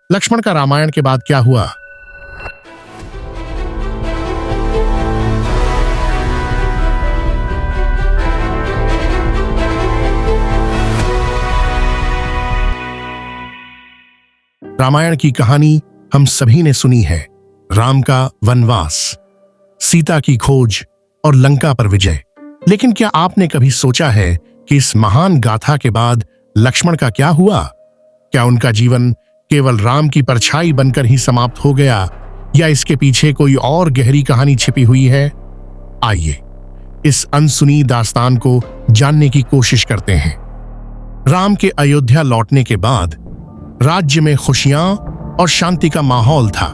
लक्ष्मण का रामायण के बाद क्या हुआ? रामायण की कहानी हम सभी ने सुनी है। राम का वनवास, सीता की खोज और लंका पर विजय। लेकिन क्या आपने कभी सोचा है कि इस महान गाथा के बाद लक्ष्मण का क्या हुआ? क्या उनका जीवन केवल राम की परछाई बनकर ही समाप्त हो गया या इसके पीछे कोई और गहरी कहानी छिपी हुई है? आइए इस अनसुनी दास्तान को जानने की कोशिश करते हैं। राम के अयोध्या लौटने के बाद राज्य में खुशियां और शांति का माहौल था,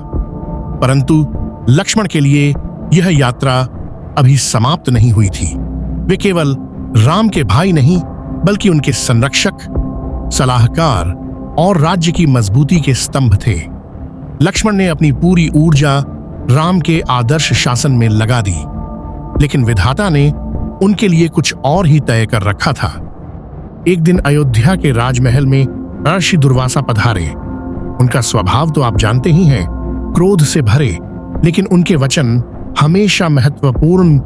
परंतु लक्ष्मण के लिए यह यात्रा अभी समाप्त नहीं हुई थी। वे केवल राम के भाई नहीं, बल्कि उनके संरक्षक, सलाहकार और राज्य की मजबूती के स्तंभ थे। लक्ष्मण ने अपनी पूरी ऊर्जा राम के आदर्श शासन में लगा दी, लेकिन विधाता ने उनके लिए कुछ और ही तय कर रखा था। एक दिन अयोध्या के राजमहल में ऋषि दुर्वासा पधारे। उनका स्वभाव तो आप जानते ही हैं, क्रोध से भरे, लेकिन उनके वचन हमेशा महत्वपूर्ण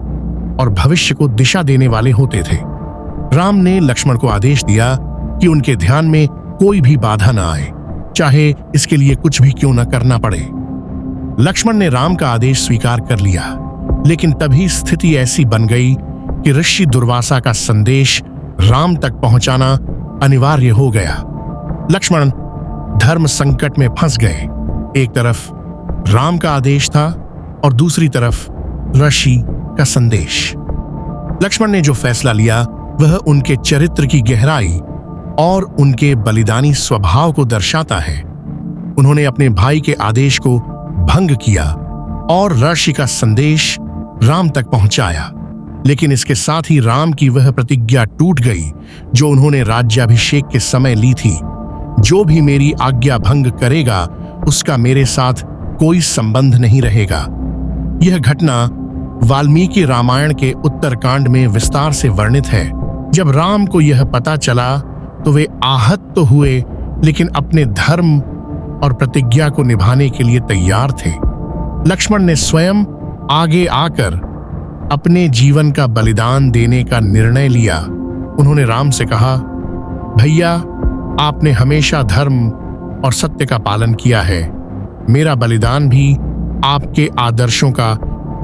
और भविष्य को दिशा देने वाले होते थे। राम ने लक्ष्मण को आदेश दिया कि उनके ध्यान में कोई भी बाधा न आए, चाहे इसके लिए कुछ भी क्यों न करना पड़े। लक्ष्मण ने राम का आदेश स्वीकार कर लिया, लेकिन तभी स्थिति ऐसी बन गई कि ऋषि दुर्वासा का संदेश राम तक पहुंचाना अनिवार्य हो गया। लक्ष्मण धर्म संकट में फंस गए। एक तरफ राम का आदेश था और दूसरी तरफ ऋषि का संदेश। लक्ष्मण ने जो फैसला लिया वह उनके चरित्र की गहराई और उनके बलिदानी स्वभाव को दर्शाता है। उन्होंने अपने भाई के आदेश को भंग किया और ऋषि का संदेश राम तक पहुंचाया, लेकिन इसके साथ ही राम की वह प्रतिज्ञा टूट गई जो उन्होंने राज्याभिषेक के समय ली थी। जो भी मेरी आज्ञा भंग करेगा उसका मेरे साथ कोई संबंध नहीं रहेगा। यह घटना वाल्मीकि रामायण के उत्तरकांड में विस्तार से वर्णित है। जब राम को यह पता चला तो वे आहत तो हुए, लेकिन अपने धर्म और प्रतिज्ञा को निभाने के लिए तैयार थे। लक्ष्मण ने स्वयं आगे आकर अपने जीवन का बलिदान देने का निर्णय लिया। उन्होंने राम से कहा, भैया, आपने हमेशा धर्म और सत्य का पालन किया है। मेरा बलिदान भी आपके आदर्शों का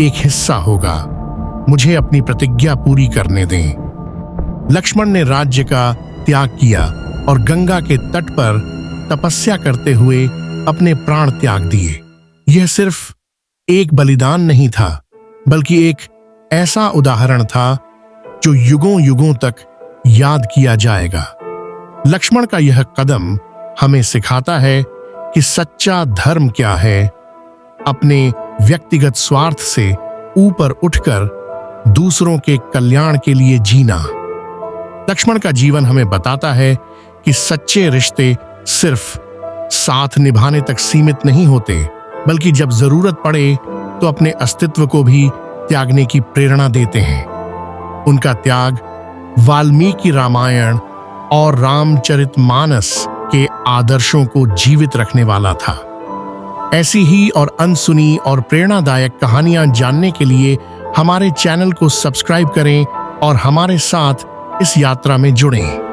एक हिस्सा होगा। मुझे अपनी प्रतिज्ञा पूरी करने दें। लक्ष्मण ने राज्य का त्याग किया और गंगा के तट पर तपस्या करते हुए अपने प्राण त्याग दिए। यह सिर्फ एक बलिदान नहीं था, बल्कि एक ऐसा उदाहरण था जो युगों युगों तक याद किया जाएगा। लक्ष्मण का यह कदम हमें सिखाता है कि सच्चा धर्म क्या है, अपने व्यक्तिगत स्वार्थ से ऊपर उठकर दूसरों के कल्याण के लिए जीना। लक्ष्मण का जीवन हमें बताता है कि सच्चे रिश्ते सिर्फ साथ निभाने तक सीमित नहीं होते, बल्कि जब जरूरत पड़े तो अपने अस्तित्व को भी त्यागने की प्रेरणा देते हैं। उनका त्याग वाल्मीकि रामायण और रामचरितमानस के आदर्शों को जीवित रखने वाला था। ऐसी ही और अनसुनी और प्रेरणादायक कहानियां जानने के लिए हमारे चैनल को सब्सक्राइब करें और हमारे साथ इस यात्रा में जुड़ें।